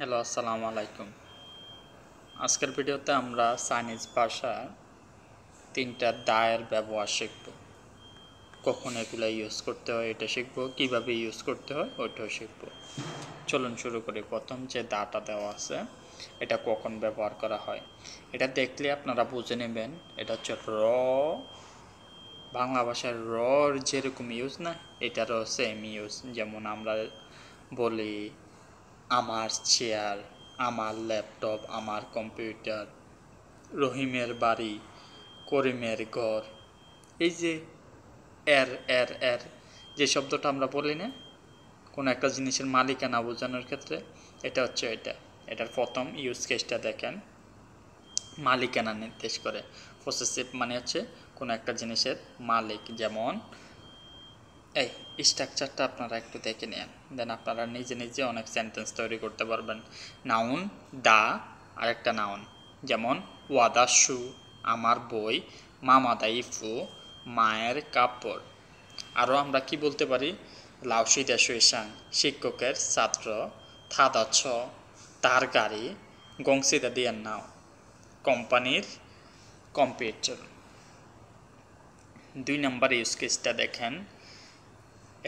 Hello, আসসালামু আলাইকুম। আজকের ভিডিওতে আমরা চাইনিজ ভাষার 3টা দায়ের ব্যবহার শিখব। কখন এগুলো ইউজ করতে হয় এটা শিখব, কিভাবে ইউজ করতে হয় ওইটাও শিখব। চলুন শুরু করি। প্রথম যে দাটা দেওয়া আছে এটা কখন ব্যবহার করা হয় এটা দেখলে আপনারা বুঝে নেবেন। এটা হচ্ছে বাংলা ভাষার র যেরকম ইউজ না, এটারও সেম ইউজ। যেমন আমরা বলি আমার চেয়ার, আমার ল্যাপটপ, আমার কম্পিউটার, রহিমের বাড়ি, করিমের ঘর। এই যে এর এর এর যে শব্দটা আমরা বলি না কোনো একটা জিনিসের মালিকানা বোঝানোর ক্ষেত্রে, এটা হচ্ছে এটার প্রথম ইউজ কেসটা দেখেন। মালিকানা নির্দেশ করে। পসেসিভ মানে হচ্ছে কোনো একটা জিনিসের মালিক। যেমন এই স্ট্রাকচারটা আপনারা একটু দেখে নেন, দেন আপনারা নিজে নিজে অনেক সেন্টেন্স তৈরি করতে পারবেন। নাউন দা, আরেকটা নাউন যেমন ওয়াদা শু, আমার বই, মামাদা ইফু, মায়ের কাপড়। আরও আমরা কি বলতে পারি, লাউসিদা সুইসাং শিক্ষকের ছাত্র, থাদা ছ তার গাড়ি, গংসিদা দিয়ার নাও কোম্পানির কম্পিউটার। 2 নম্বর ইউজ কেসটা দেখেন।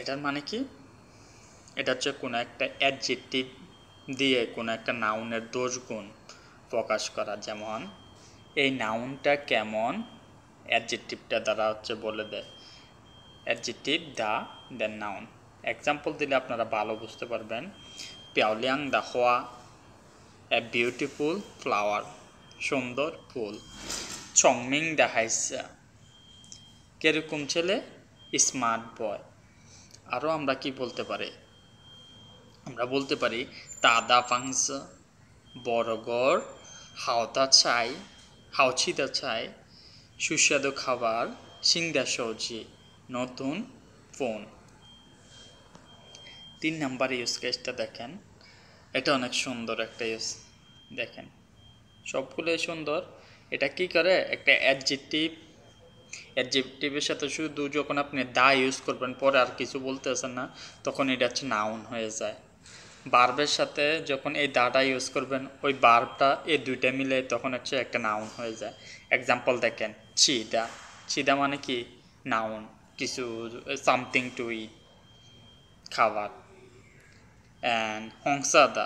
এটার মানে কি, এটা হচ্ছে কোনো একটা অ্যাডজেক্টিভ দিয়ে কোনো একটা নাউনের দোষ গুণ প্রকাশ করা। যেমন এই নাউনটা কেমন, অ্যাডজেক্টিভটা দ্বারা হচ্ছে বলে দেয়। অ্যাডজেক্টিভ দা, দেন নাউন। এক্সাম্পল দিলে আপনারা ভালো বুঝতে পারবেন। পিয়াওলিয়াং দা হোয়া এ বিউটিফুল ফ্লাওয়ার, সুন্দর ফুল। চংমিং দা হাইসা, কিরকম ছেলে, স্মার্ট বয়। আরও আমরা কি বলতে পারি, আমরা বলতে পারি তাদা ফাংস বড়গড়, হাওতা চাই, হাওছিদা চাই, সুস্বাদু খাবার, সিংদা সবজি, নতুন ফোন। 3 নাম্বার ইউজ কেসটা দেখেন। এটা অনেক সুন্দর একটা ইউজ। দেখেন সবগুলোই সুন্দর। এটা কি করে, একটা অ্যাডজেক্টিভের সাথে শুধু যখন আপনি দা ইউজ করবেন, পরে আর কিছু বলতেছেন না, তখন এটা হচ্ছে নাউন হয়ে যায়। বার্বের সাথে যখন এই দাটা ইউজ করবেন, ওই বার্বটা এই দুইটা মিলে তখন হচ্ছে একটা নাউন হয়ে যায়। এক্সাম্পল দেখেন, চিদা, চিদা মানে কি, নাউন, কিছু, সামথিং টু ইট, খাবার। অ্যান্ড হংসাদা,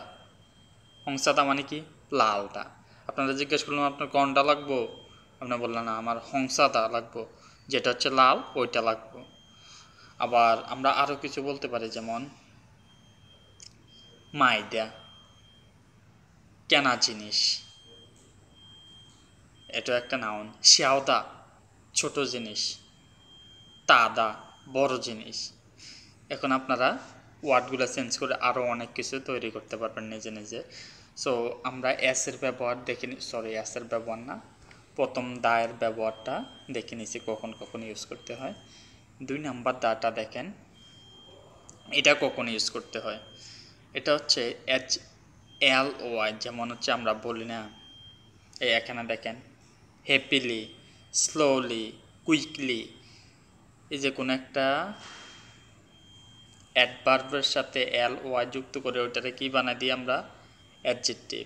হংসাদা মানে কি, লালটা। আপনারা জিজ্ঞেস করলাম আপনার কোনটা লাগবো, আপনি বললেন না আমার হংসাদা লাগবো, যেটা হচ্ছে লাল ওইটা লাগবো। আবার আমরা আরও কিছু বলতে পারি, যেমন মাইদা, কেনা জিনিস, এটা একটা নাউন। শিয়াওদা, ছোট জিনিস। তাদা, বড় জিনিস। এখন আপনারা ওয়ার্ডগুলো চেঞ্জ করে আরও অনেক কিছু তৈরি করতে পারবেন নিজে নিজে। সো আমরা এসের ব্যবহার দেখে এসের ব্যবহার না, প্রথম দায়ের ব্যবহারটা দেখে নিছি কখন কখন ইউজ করতে হয়। 2 নাম্বার দাটা দেখেন, এটা কখন ইউজ করতে হয়। এটা হচ্ছে এল ওয়াই, যেমন হচ্ছে আমরা বলি না, এই এখানে দেখেন হ্যাপিলি, স্লোলি, কুইকলি। এই যে কোনো একটা অ্যাডভার্বের সাথে এল ওয়াই যুক্ত করে ওইটারে কি বানাই দিই আমরা, অ্যাডজেক্টিভ।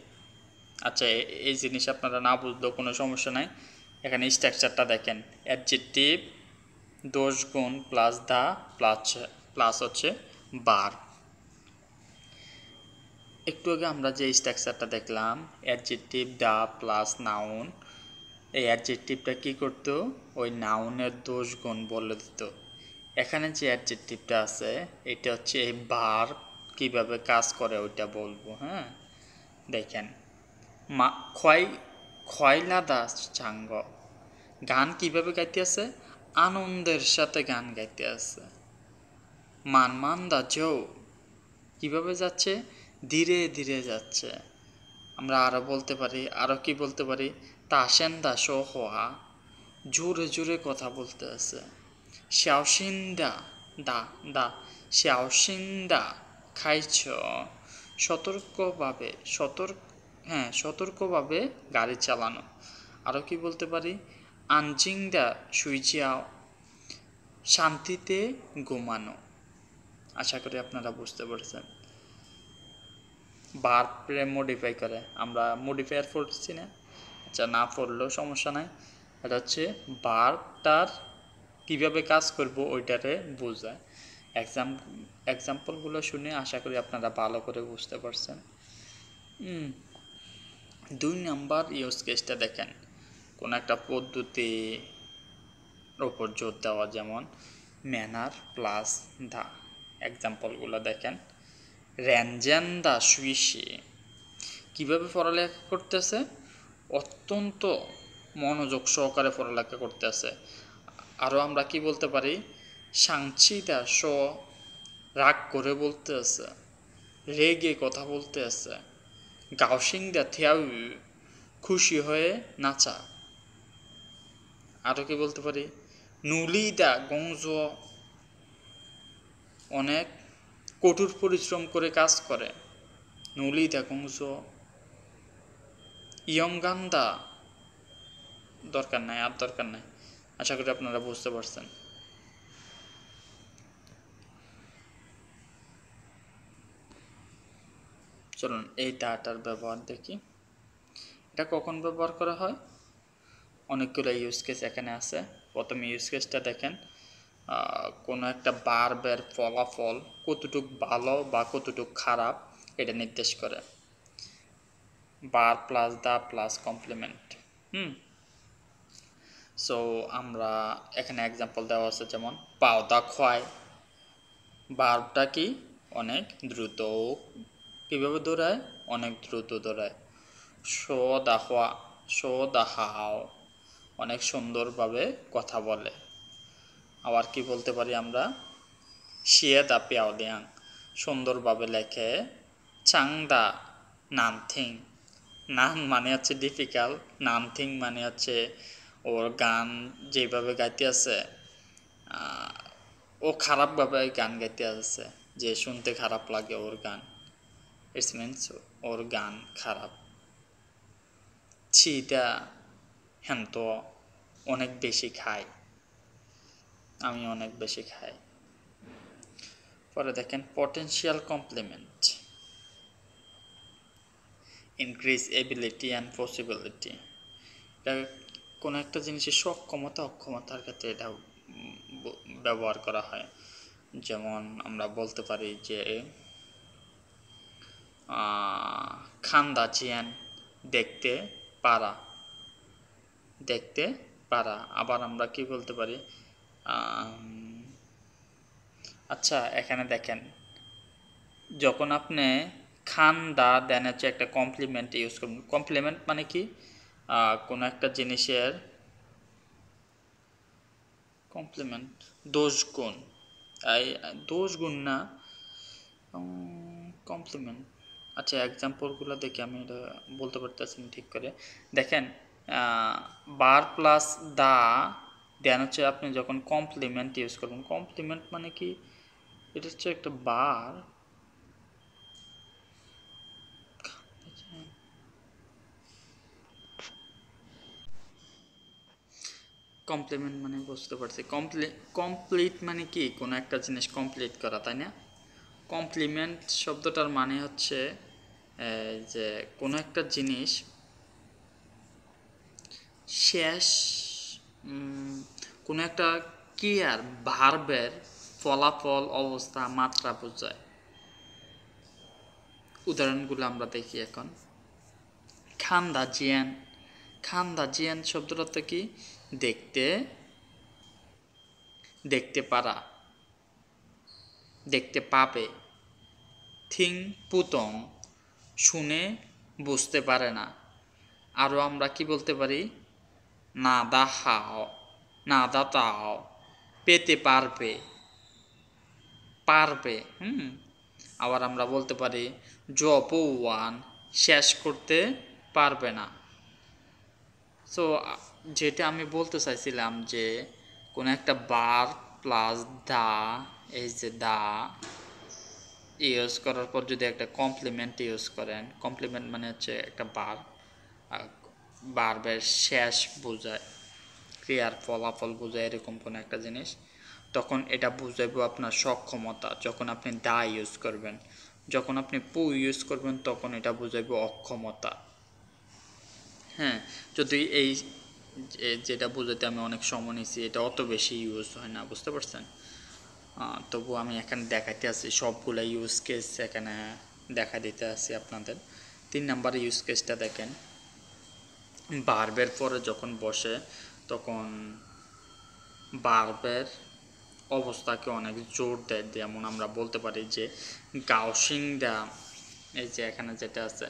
আচ্ছা, এই জিনিস আপনারা না বুঝলেও কোনো সমস্যা নাই। এখানে স্ট্রাকচারটা দেখেন, অ্যাডজেক্টিভ দোষ গুণ প্লাস দা প্লাস হচ্ছে বার। একটু আগে আমরা যে স্ট্রাকচারটা দেখলাম, অ্যাডজেক্টিভ দা প্লাস নাউন, এই অ্যাডজেক্টিভটা কী করতো, ওই নাউনের দোষ গুণ বলে দিত। এখানে যে অ্যাডজেক্টিভটা আছে এটা হচ্ছে এই ভার্ব কীভাবে কাজ করে ওইটা বলবো। হ্যাঁ, দেখেন মা খয় খয়লাদা চাঙ্গ, গান কিভাবে গাইতে আছে, আনন্দের সাথে গান গাইতে আছে। মানমান্দা জৌ, কীভাবে যাচ্ছে, ধীরে ধীরে যাচ্ছে। আমরা আরও বলতে পারি, আরও কি বলতে পারি, তাসেন্দা শো হওয়া, জোরে জোরে কথা বলতে আছে। শ্যাওসিন্দা দা দা, শ্যাওসিন্দা খাইছ, সতর্কভাবে সতর্কভাবে গাড়ি চালানো। আরও কি বলতে পারি, আনজিংদা সুইচিয়াও, শান্তিতে ঘুমানো। আশা করি আপনারা বুঝতে পেরেছেন। ভার্বরে মডিফাই করে। আমরা মডিফায়ার পড়ছি না, আচ্ছা না পড়লেও সমস্যা নাই। এটা হচ্ছে ভার্বটার কীভাবে কাজ করব ওইটারে বোঝায়। এক্সাম্পলগুলো শুনে আশা করি আপনারা ভালো করে বুঝতে পারছেন। 2 নাম্বার ইউজ কেসটা দেখেন, কোন একটা পদ্ধতির ওপর জোর দেওয়া, যেমন ম্যানার প্লাস দা। এক্সাম্পলগুলো দেখেন, র্যাঞ্জান দা সুইসে কীভাবে পড়ালেখা করতেছে, অত্যন্ত মনোযোগ সহকারে পড়ালেখা করতেছে। আরও আমরা কি বলতে পারি, সাংচিদা স রাগ করে বলতে আছে, রেগে কথা বলতে আছে, গাওসিংদা থিয়াউ খুশি হয়ে নাচা। আরও কি বলতে পারি, নুলিদা গংজ অনেক কঠোর পরিশ্রম করে কাজ করে, নুলিদা গংজ। ইয়ংগান্দা দরকার নাই, আর দরকার নাই, আশা করি আপনারা বুঝতে পারছেন। চলুন এই ডাটার ব্যবহার দেখি। এটা কখন ব্যবহার করা হয়, অনেকগুলো ইউজ কেস এখানে আছে। প্রথমে ইউজ কেসটা দেখেন, কোনো একটা ভার্বের ফলাফল কতটুক ভালো বা কতটুক খারাপ এটা নির্দেশ করে। Verb plus the plus complement. So আমরা এখানে এক্সাম্পল দেওয়া আছে, যেমন পাওদা খোয়ায়, ভার্বটা কি অনেক দ্রুত, কীভাবে দৌড়ায়, অনেক দ্রুত দৌড়ায়। শো দা হওয়া, শো দা হাও, অনেক সুন্দরভাবে কথা বলে। আবার কি বলতে পারি আমরা, শিয়ে দা পিয়াওলিয়াং, সুন্দরভাবে লেখে। চাং দা নানথিং, নান মানে হচ্ছে ডিফিকাল্ট, নানথিং মানে হচ্ছে ওর গান যেভাবে গাইতে আছে, ও খারাপভাবে গান গাইতে আছে, যে শুনতে খারাপ লাগে ওর গান, ইটস মিনস ওর গান খারাপ। ছিটা হ্যান তো অনেক বেশি খায়, আমি অনেক বেশি খাই। পরে দেখেন potential complement, increase ability and possibility. এটা কোনো একটা জিনিসের সক্ষমতা অক্ষমতার ক্ষেত্রে এটা ব্যবহার করা হয়। যেমন আমরা বলতে পারি যে খান্দা চিয়ান, দেখতে পারা, দেখতে পারা। আবার আমরা কি বলতে পারি, আচ্ছা এখানে দেখেন, যখন আপনি খান দা দেন হচ্ছে একটা কমপ্লিমেন্ট ইউজ করবেন। কমপ্লিমেন্ট মানে কি, কোনো একটা জিনিসের কমপ্লিমেন্ট, দোষ গুণ, দোষ গুণ না, কমপ্লিমেন্ট। আচ্ছা এক্সাম্পলগুলো দেখে আমি এটা বলতে পারতেছি না ঠিক করে। দেখেন বার প্লাস দা দেন হচ্ছে আপনি যখন কমপ্লিমেন্ট ইউজ করবেন। কমপ্লিমেন্ট মানে কি, এটা হচ্ছে একটা বার, কমপ্লিমেন্ট মানে বুঝতে পারছি। কমপ্লিট মানে কি, কোনো একটা জিনিস কমপ্লিট করা, তাই না? কমপ্লিমেন্ট শব্দটার মানে হচ্ছে যে কোনো একটা জিনিস শেষ, কোনো একটা ক্রিয়ার ভার্বের ফলাফল, অবস্থা, মাত্রা বোঝায়। উদাহরণগুলো আমরা দেখি এখন। খান্দা জিয়ান, খান্দা জিয়ান শব্দটা তো কি, দেখতে, দেখতে পারা, দেখতে পাবে। থিং পুতং, শুনে বুঝতে পারে না। আরও আমরা কি বলতে পারি, না দা হাও, না দা তাও, পেতে পারবে, পারবে। আবার আমরা বলতে পারি জপওয়ান, শেষ করতে পারবে না। সো যেটা আমি বলতে চাইছিলাম যে কোনো একটা বার প্লাস দা, এই যে দা ইউজ করার পর যদি একটা কমপ্লিমেন্ট ইউজ করেন, কমপ্লিমেন্ট মানে হচ্ছে একটা বারবের শেষ বোঝায়, ক্রিয়ার ফলাফল বোঝায়, এরকম কোনো একটা জিনিস, তখন এটা বুঝাইব আপনার সক্ষমতা। যখন আপনি দা ইউজ করবেন, যখন আপনি পু ইউজ করবেন তখন এটা বোঝাবে অক্ষমতা। হ্যাঁ, যদি এই যেটা বোঝাতে আমি অনেক সময় নিয়েছি, এটা অত বেশি ইউজ হয় না, বুঝতে পারছেন? তবু আমি এখানে দেখাইতে আছি সবগুলো ইউজ কেস এখানে দেখা দিতে আছি আপনাদের। 3 নাম্বার ইউজ কেসটা দেখেন, ভার্বের পরে যখন বসে তখন ভার্বের অবস্থাকে অনেক জোর দেয়। যেমন আমরা বলতে পারি যে গাউসিং দা, এই যে এখানে যেটা আছে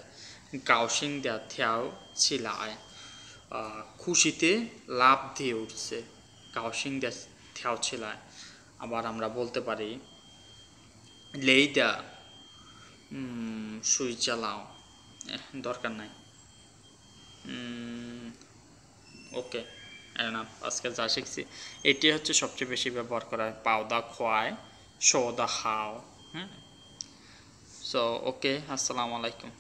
গাউসিং দা থিয়াও ছিলায়, খুশিতে লাফ দিয়ে উঠছে, গাউসিং দা থিয়াও ছিলায়। আবার আমরা বলতে পারি লেইদা সুই চালাও, দরকার নাই, ওকে না, আজকে যা শিখছি এটি হচ্ছে সবচেয়ে বেশি ব্যবহার করা হয়। পাওদা খোয়ায়, শোদা হাও। হ্যাঁ, সো ওকে, আসসালামু আলাইকুম।